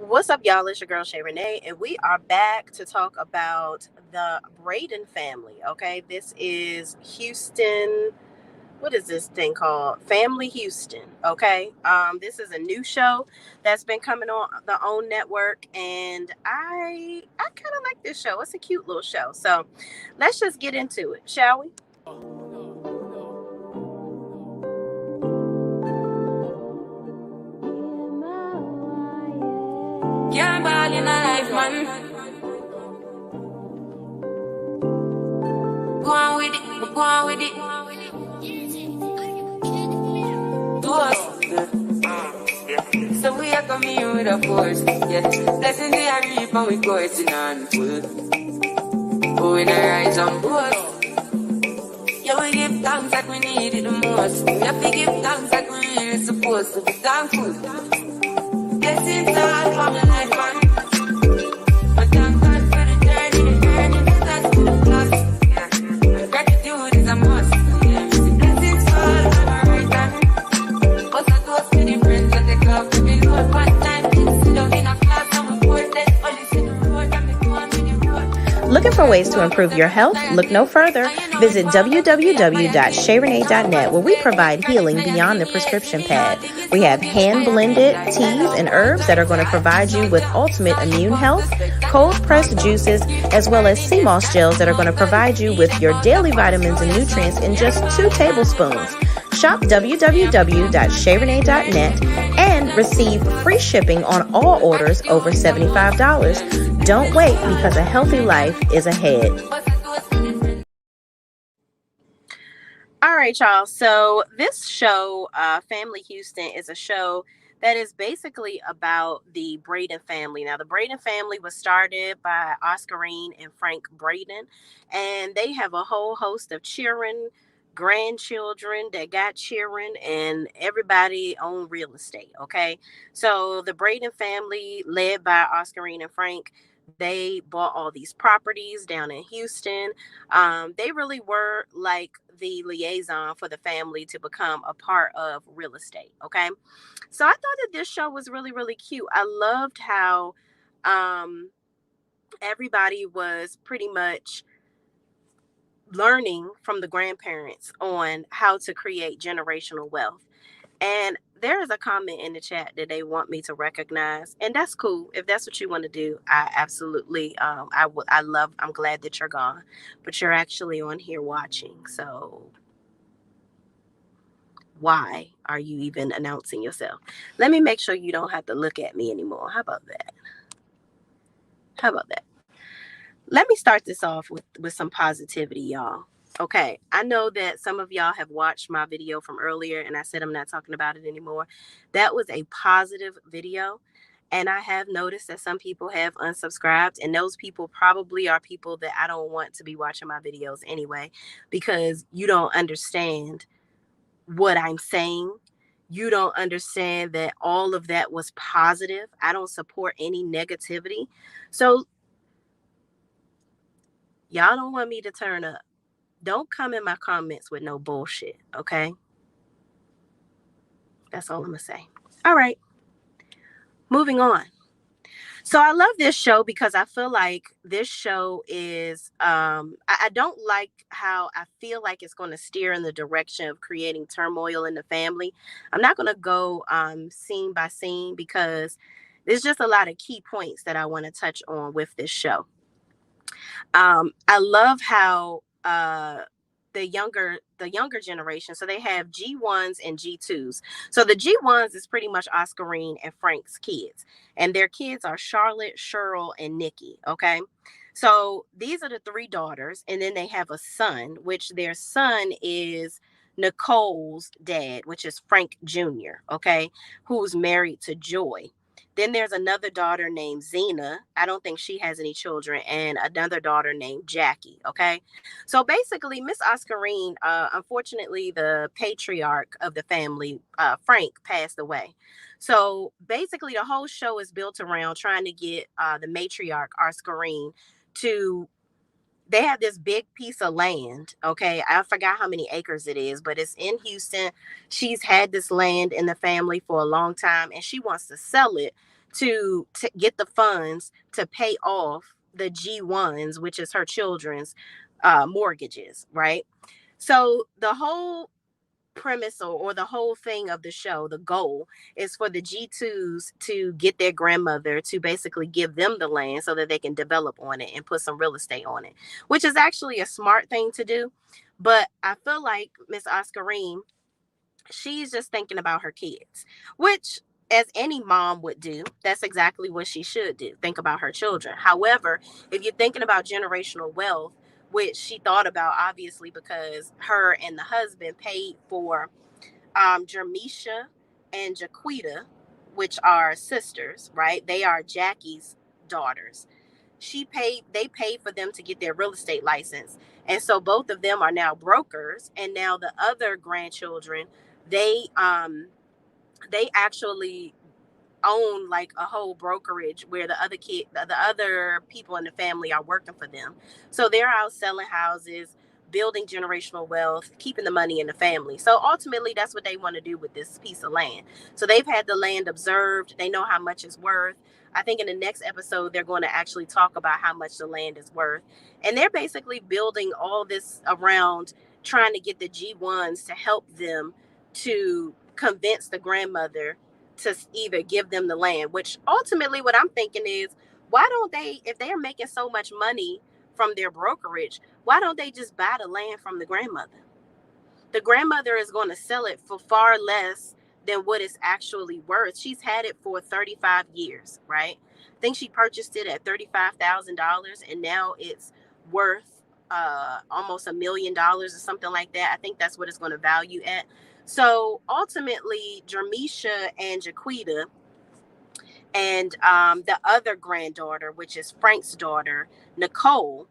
What's up, y'all? It's your girl Shay Renee, and we are back to talk about the Braden family. Okay, this is Houston. What is this thing called? Family Houston. Okay, this is a new show that's been coming on the OWN network, and I kind of like this show. It's a cute little show. So let's just get into it, shall we? Can't ball in a life, man. Go on with it, go on with it. To us. So we are coming here with a force. Yeah. Blessings we are reap and we coursing on full. But we not rise on board. Yeah, we give thanks like we need it the most. We have to give thanks like we really supposed to be thankful. Blessings all from the life, man. But thank God for the journey that's to the plus. Yeah. Gratitude is a must. Yeah. Blessings fall from our right hand. But I toast to the friends that take off to be load one time. Sit down in a class and we force them. Only see the road and me go on with the road. Looking for ways to improve your health? Look no further. Visit www.shayrenee.net, where we provide healing beyond the prescription pad. We have hand-blended teas and herbs that are going to provide you with ultimate immune health, cold-pressed juices, as well as sea moss gels that are going to provide you with your daily vitamins and nutrients in just 2 tablespoons. Shop www.shayrenee.net and receive free shipping on all orders over $75. Don't wait, because a healthy life is ahead. All right, y'all. So this show, Family Houston, is a show that is basically about the Braden family. Now, the Braden family was started by Oscarine and Frank Braden, and they have a whole host of cheering grandchildren that got cheering, and everybody own real estate. Okay, so the Braden family, led by Oscarine and Frank, they bought all these properties down in Houston. They really were like the liaison for the family to become a part of real estate. Okay. So I thought that this show was really, really cute. I loved how everybody was pretty much learning from the grandparents on how to create generational wealth. And there is a comment in the chat that they want me to recognize, and that's cool. If that's what you want to do, I absolutely, I'm glad that you're gone, but you're actually on here watching. So why are you even announcing yourself? Let me make sure you don't have to look at me anymore. How about that? How about that? Let me start this off with some positivity, y'all. Okay, I know that some of y'all have watched my video from earlier, and I said I'm not talking about it anymore. That was a positive video, and I have noticed that some people have unsubscribed, and those people probably are people that I don't want to be watching my videos anyway, because you don't understand what I'm saying. You don't understand that all of that was positive. I don't support any negativity. So y'all don't want me to turn up. Don't come in my comments with no bullshit, okay? That's all I'm going to say. All right, moving on. So I love this show because I feel like this show is, I don't like how I feel like it's going to steer in the direction of creating turmoil in the family. I'm not going to go scene by scene because there's just a lot of key points that I want to touch on with this show. I love how the younger generation, so they have G1s and G2s. So the G1s is pretty much Oscarine and Frank's kids, and their kids are Charlotte, Cheryl, and Nikki. Okay, so these are the 3 daughters, and then they have a son, which their son is Nicole's dad, which is Frank Jr., okay, who's married to Joy. Then there's another daughter named Zena. I don't think she has any children, and another daughter named Jackie. Okay. So basically, Miss Oscarine, unfortunately, the patriarch of the family, Frank, passed away. So basically, the whole show is built around trying to get the matriarch, Oscarine, to they have this big piece of land. Okay. I forgot how many acres it is, but it's in Houston. She's had this land in the family for a long time, and she wants to sell it to get the funds to pay off the G1s, which is her children's mortgages, right? So the whole premise, or the whole thing of the show, the goal is for the G2s to get their grandmother to basically give them the land so that they can develop on it and put some real estate on it, which is actually a smart thing to do. But I feel like Miss Oscarine, she's just thinking about her kids, which, as any mom would do, that's exactly what she should do, think about her children. However, if you're thinking about generational wealth, which she thought about obviously because her and the husband paid for Jermisha and Jaquita, which are sisters, right? They are Jackie's daughters. They paid for them to get their real estate license. And so both of them are now brokers. And now the other grandchildren, they they actually own like a whole brokerage where the other people in the family are working for them. So they're out selling houses, building generational wealth, keeping the money in the family. So ultimately that's what they want to do with this piece of land. So they've had the land observed, they know how much it's worth. I think in the next episode they're going to actually talk about how much the land is worth. And they're basically building all this around trying to get the G1s to help them to convince the grandmother to either give them the land, which ultimately what I'm thinking is, why don't they, if they're making so much money from their brokerage, why don't they just buy the land from the grandmother? The grandmother is going to sell it for far less than what it's actually worth. She's had it for 35 years, right? I think she purchased it at $35,000 and now it's worth almost $1 million or something like that. I think that's what it's going to value at. So ultimately, Jermisha and Jaquita and the other granddaughter, which is Frank's daughter, Nicole,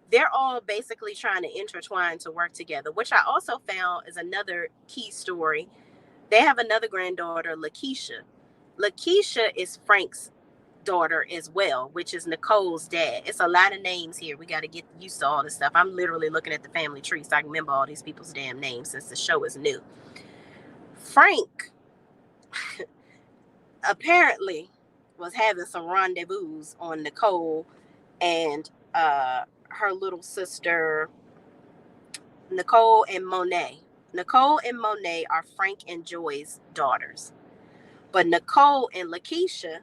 they're all basically trying to intertwine to work together, which I also found is another key story. They have another granddaughter, Lakeisha. Lakeisha is Frank's daughter as well, which is Nicole's dad. It's a lot of names here. We got to get used to all this stuff. I'm literally looking at the family tree so I can remember all these people's damn names since the show is new. Frank apparently was having some rendezvous on Nicole and her little sister, Nicole and Monet. Nicole and Monet are Frank and Joy's daughters, but Nicole and Lakeisha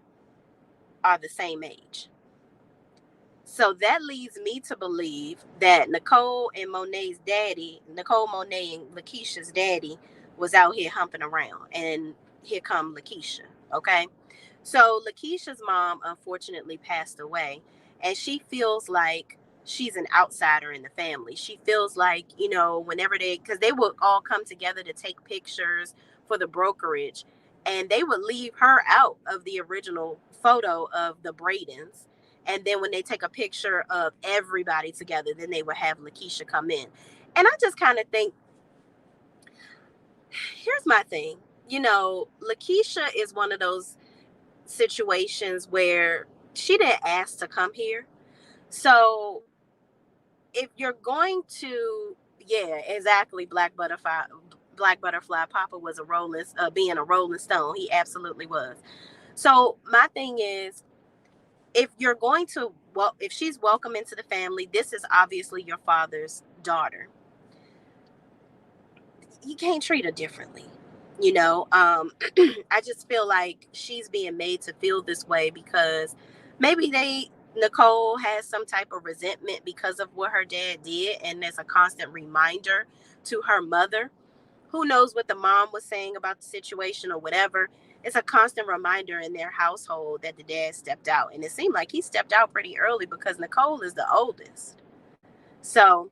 are the same age. So that leads me to believe that Nicole and Monet's daddy, Nicole Monet and Lakeisha's daddy, was out here humping around. And here come Lakeisha. Okay. So Lakeisha's mom unfortunately passed away, and she feels like she's an outsider in the family. She feels like, whenever because they would all come together to take pictures for the brokerage, and they would leave her out of the original photo of the Bradens. And then when they take a picture of everybody together, then they would have Lakeisha come in. And I just kind of think, here's my thing. Lakeisha is one of those situations where she didn't ask to come here. So if you're going to, yeah, exactly, Black Butterfly Papa was being a Rolling Stone. He absolutely was. So my thing is, if you're going to, well, if she's welcome into the family, this is obviously your father's daughter. You can't treat her differently. I just feel like she's being made to feel this way because maybe Nicole has some type of resentment because of what her dad did, and there's a constant reminder to her mother. Who knows what the mom was saying about the situation or whatever. It's a constant reminder in their household that the dad stepped out, and it seemed like he stepped out pretty early because Nicole is the oldest. So,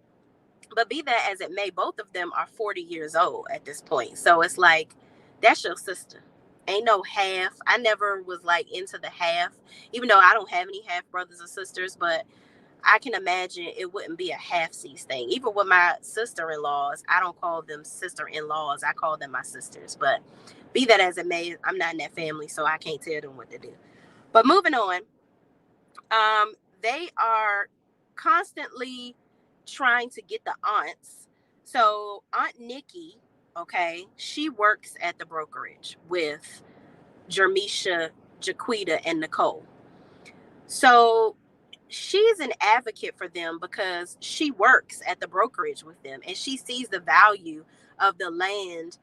but be that as it may, both of them are 40 years old at this point. So it's like, that's your sister. Ain't no half. I never was like into the half, even though I don't have any half brothers or sisters, but I can imagine it wouldn't be a half seas thing. Even with my sister-in-laws, I don't call them sister-in-laws. I call them my sisters. But be that as it may, I'm not in that family, so I can't tell them what to do. But moving on, they are constantly trying to get the aunts. So Aunt Nikki, okay, she works at the brokerage with Jermisha Jaquita and Nicole. So she's an advocate for them because she works at the brokerage with them and she sees the value of the land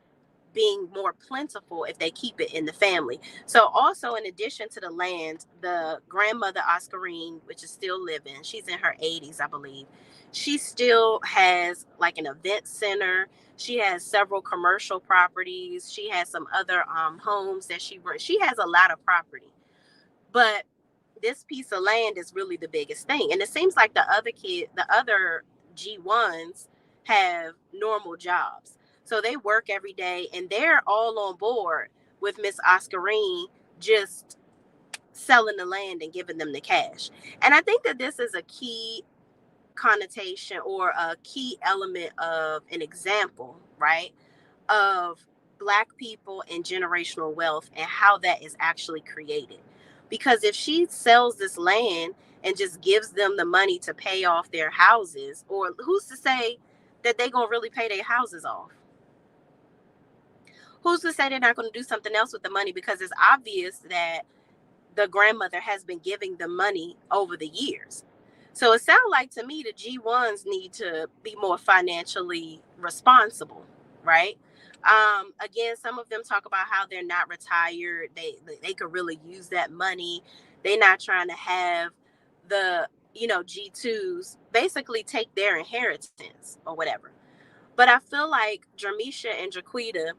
being more plentiful if they keep it in the family. So also in addition to the land, the grandmother Oscarine, which is still living, she's in her 80s, I believe. She still has like an event center. She has several commercial properties. She has some other homes that she has a lot of property. But this piece of land is really the biggest thing. And it seems like the other G1s have normal jobs. So they work every day and they're all on board with Miss Oscarine just selling the land and giving them the cash. And I think that this is a key connotation or a key element of an example, right? Of Black people and generational wealth and how that is actually created. Because if she sells this land and just gives them the money to pay off their houses, or who's to say that they're going to really pay their houses off? Who's to say they're not going to do something else with the money? Because it's obvious that the grandmother has been giving the money over the years. So it sounds like to me the G1s need to be more financially responsible, right? Again, some of them talk about how they're not retired. They could really use that money. They're not trying to have the G2s basically take their inheritance or whatever. But I feel like Jermisha and Jaquita,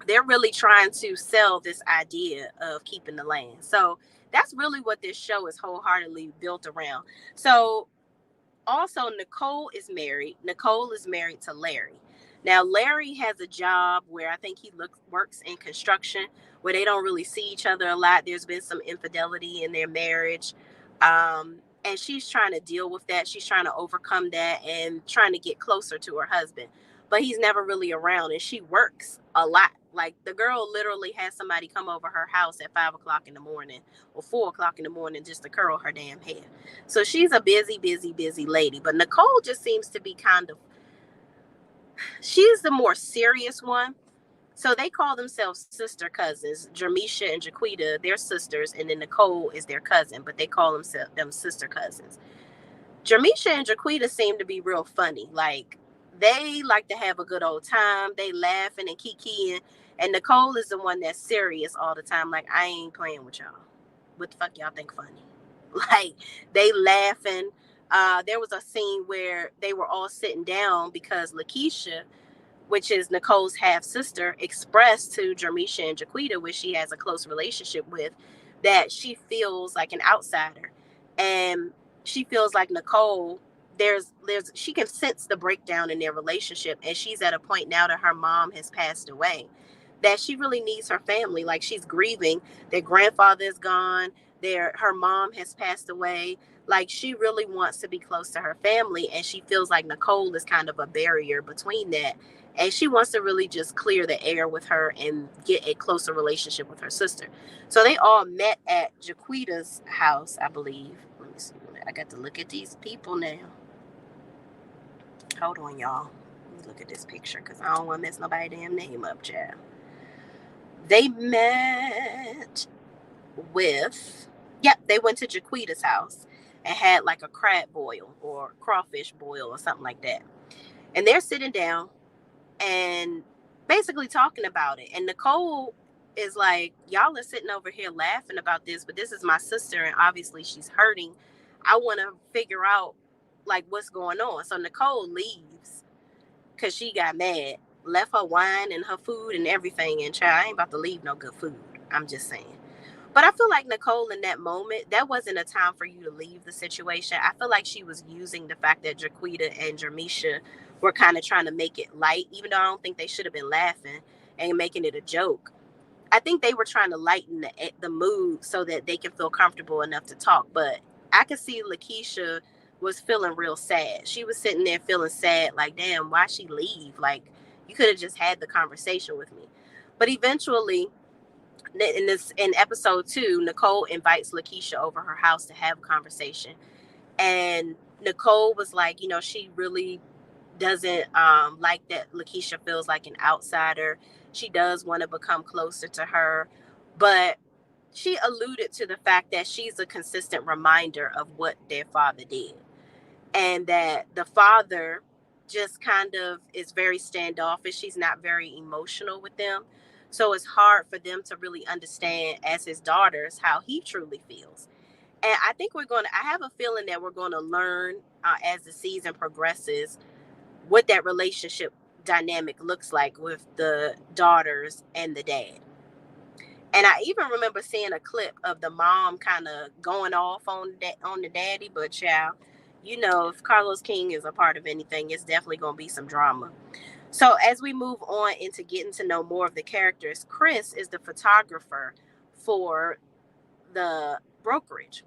they're really trying to sell this idea of keeping the land. So that's really what this show is wholeheartedly built around. So also Nicole is married. Nicole is married to Larry. Now Larry has a job where I think he works in construction where they don't really see each other a lot. There's been some infidelity in their marriage. And she's trying to deal with that. She's trying to overcome that and trying to get closer to her husband. But he's never really around and she works a lot. Like the girl literally has somebody come over her house at 5 o'clock in the morning or 4 o'clock in the morning just to curl her damn hair. So she's a busy, busy, busy lady. But Nicole just seems to be she's the more serious one. So they call themselves sister cousins. Jermisha and Jaquita, they're sisters, and then Nicole is their cousin, but they call them sister cousins. Jermisha and Jaquita seem to be real funny. Like they like to have a good old time. They laughing and kikiing. And Nicole is the one that's serious all the time. Like, I ain't playing with y'all. What the fuck y'all think funny? Like they laughing. There was a scene where they were all sitting down because Lakeisha, which is Nicole's half sister, expressed to Jermisha and Jaquita, which she has a close relationship with, that she feels like an outsider. And she feels like Nicole, there's she can sense the breakdown in their relationship. And she's at a point now that her mom has passed away that she really needs her family. Like she's grieving. Their grandfather is gone. Her mom has passed away. Like she really wants to be close to her family, and she feels like Nicole is kind of a barrier between that. And she wants to really just clear the air with her and get a closer relationship with her sister. So they all met at Jaquita's house, I believe. Let me see. I got to look at these people now. Hold on, y'all. Let me look at this picture because I don't want to mess nobody damn name up, child. They met with, yep, they went to Jaquita's house and had like a crab boil or crawfish boil or something like that. And they're sitting down and basically talking about it. And Nicole is like, y'all are sitting over here laughing about this, but this is my sister and obviously she's hurting. I want to figure out like what's going on. So Nicole leaves because she got mad, left her wine and her food and everything. And child, I ain't about to leave no good food. I'm just saying. But I feel like Nicole in that moment, that wasn't a time for you to leave the situation. I feel like she was using the fact that Jaquita and Jermisha were kind of trying to make it light, even though I don't think they should have been laughing and making it a joke. I think they were trying to lighten the mood so that they can feel comfortable enough to talk. But I could see Lakeisha was feeling real sad. She was sitting there feeling sad, like, damn, why she leave? Like, you could have just had the conversation with me. But eventually, in episode 2, Nicole invites Lakeisha over her house to have a conversation, and Nicole was like, she really doesn't like that Lakeisha feels like an outsider. She does want to become closer to her, but she alluded to the fact that she's a consistent reminder of what their father did, and that the father just kind of is very standoffish. She's not very emotional with them. So it's hard for them to really understand, as his daughters, how he truly feels. And I think I have a feeling that we're going to learn as the season progresses what that relationship dynamic looks like with the daughters and the dad. And I even remember seeing a clip of the mom kind of going off on the daddy, but child, you know, if Carlos King is a part of anything, it's definitely going to be some drama. So as we move on into getting to know more of the characters, Chris is the photographer for the brokerage,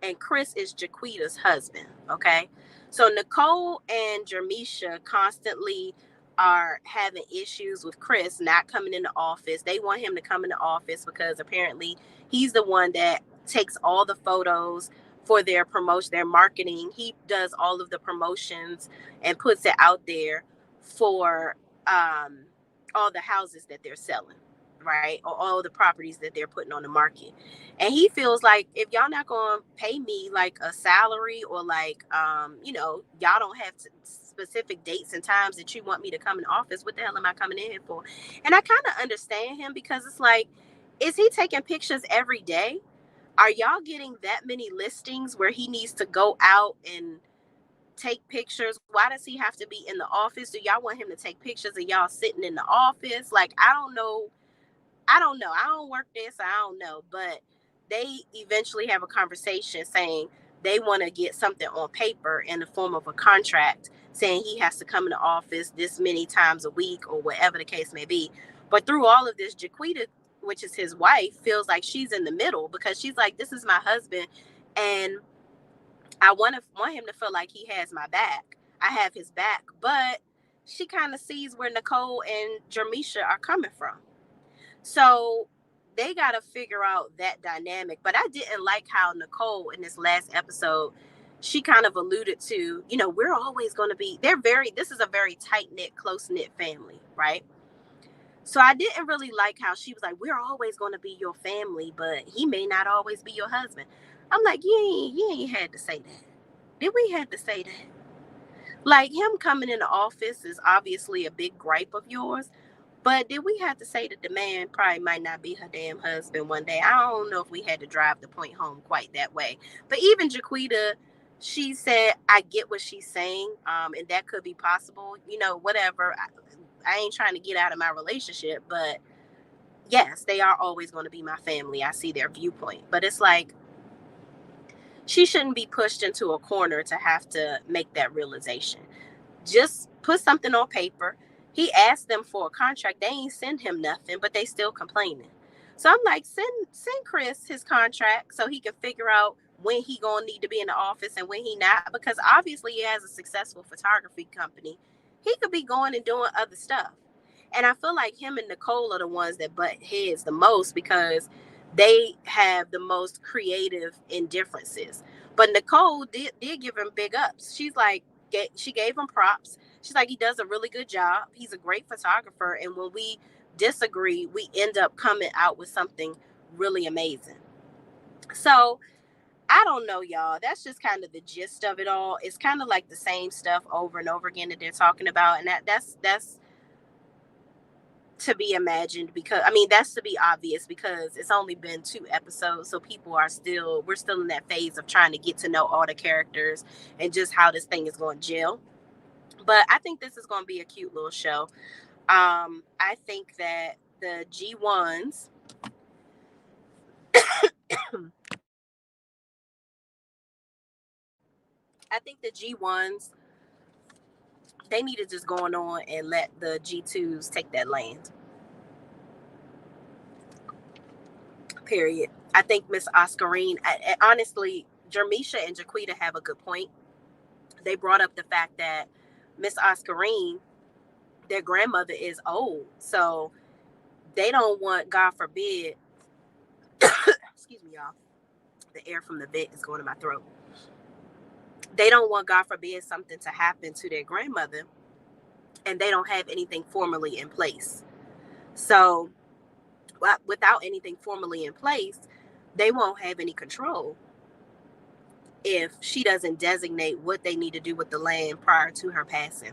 and Chris is Jaquita's husband. Okay. So Nicole and Jermisha constantly are having issues with Chris not coming in the office. They want him to come in the office because apparently he's the one that takes all the photos for their promotion, their marketing. He does all of the promotions and puts it out there for um, all the houses that they're selling, right? Or all the properties that they're putting on the market. And he feels like if y'all not gonna pay me like a salary, or like y'all don't have specific dates and times that you want me to come in office, what the hell am I coming in here for? And I kind of understand him, because it's like, is he taking pictures every day? Are y'all getting that many listings where he needs to go out and take pictures? Why does he have to be in the office? Do y'all want him to take pictures of y'all sitting in the office? Like, I don't know. I don't know. I don't work there, so I don't know. But they eventually have a conversation saying they want to get something on paper in the form of a contract saying he has to come in the office this many times a week, or whatever the case may be. But through all of this, Jaquita, which is his wife, feels like she's in the middle, because she's like, this is my husband, and I want him to feel like he has my back. I have his back. But she kind of sees where Nicole and Jermisha are coming from. So they got to figure out that dynamic. But I didn't like how Nicole in this last episode, she kind of alluded to, we're always going to be, this is a very tight knit, close knit family, right? So I didn't really like how she was like, we're always going to be your family, but he may not always be your husband. I'm like, you ain't had to say that. Did we have to say that? Like, him coming in the office is obviously a big gripe of yours, but did we have to say that the man probably might not be her damn husband one day? I don't know if we had to drive the point home quite that way. But even Jaquita, she said, I get what she's saying, and that could be possible. Whatever. I ain't trying to get out of my relationship, but yes, they are always going to be my family. I see their viewpoint. But it's like, she shouldn't be pushed into a corner to have to make that realization. Just put something on paper. He asked them for a contract. They ain't send him nothing, but they still complaining. So I'm like, send Chris his contract so he can figure out when he gonna need to be in the office and when he not, because obviously he has a successful photography company. He could be going and doing other stuff. And I feel like him and Nicole are the ones that butt heads the most, because they have the most creative indifferences. But Nicole did give him big ups. She's like, she gave him props. She's like, he does a really good job. He's a great photographer. And when we disagree, we end up coming out with something really amazing. So I don't know, y'all. That's just kind of the gist of it all. It's kind of like the same stuff over and over again that they're talking about. And that's to be imagined, because I mean, that's to be obvious, because it's only been 2 episodes, so we're still in that phase of trying to get to know all the characters and just how this thing is going to gel. But I think this is going to be a cute little show. I think that the G1s I think the G1s, they need to just go on and let the G2s take that land. Period. I think Miss Oscarine, honestly, Jermisha and Jaquita have a good point. They brought up the fact that Miss Oscarine, their grandmother is old. So they don't want, God forbid, excuse me, y'all. The air from the vent is going to my throat. They don't want, God forbid, something to happen to their grandmother, and they don't have anything formally in place. So without anything formally in place, they won't have any control if she doesn't designate what they need to do with the land prior to her passing.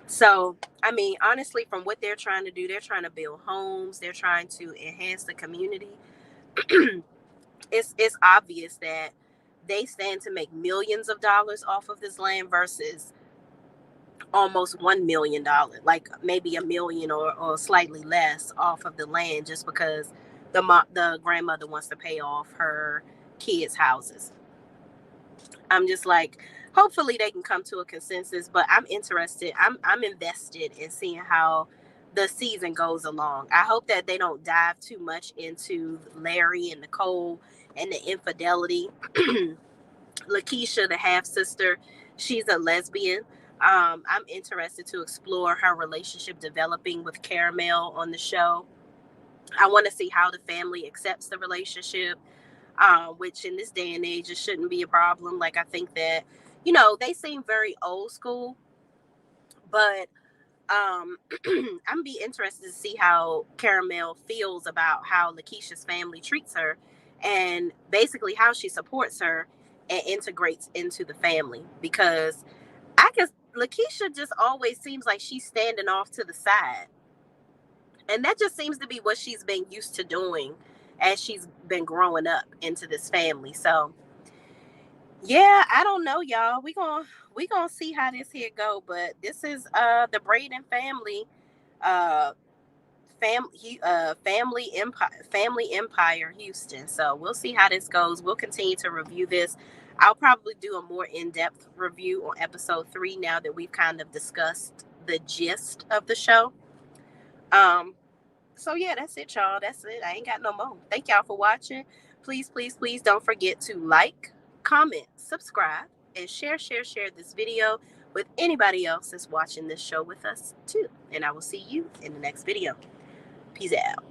So, I mean, honestly, from what they're trying to do, they're trying to build homes, they're trying to enhance the community. It's obvious that they stand to make millions of dollars off of this land versus almost $1 million, like maybe a million or slightly less off of the land, just because the grandmother wants to pay off her kids' houses. I'm just like, hopefully they can come to a consensus, but I'm interested. I'm invested in seeing how the season goes along. I hope that they don't dive too much into Larry and Nicole and the infidelity. Lakeisha, the half sister, she's a lesbian. I'm interested to explore her relationship developing with Caramel on the show. I want to see how the family accepts the relationship, which in this day and age, it shouldn't be a problem. Like, I think that, they seem very old school, but I'm be interested to see how Caramel feels about how Lakeisha's family treats her and basically how she supports her and integrates into the family. Because I guess Lakeisha just always seems like she's standing off to the side. And that just seems to be what she's been used to doing as she's been growing up into this family. So yeah, I don't know, y'all. We gonna see how this here go. But this is the Braden family, uh family empire Houston. So we'll see how this goes. We'll continue to review this. I'll probably do a more in-depth review on episode 3 now that we've kind of discussed the gist of the show. um so yeah, that's it, y'all. That's it. I ain't got no more. Thank y'all for watching. Please, please, please don't forget to like, comment, subscribe, and share this video with anybody else that's watching this show with us too. And I will see you in the next video. Peace out.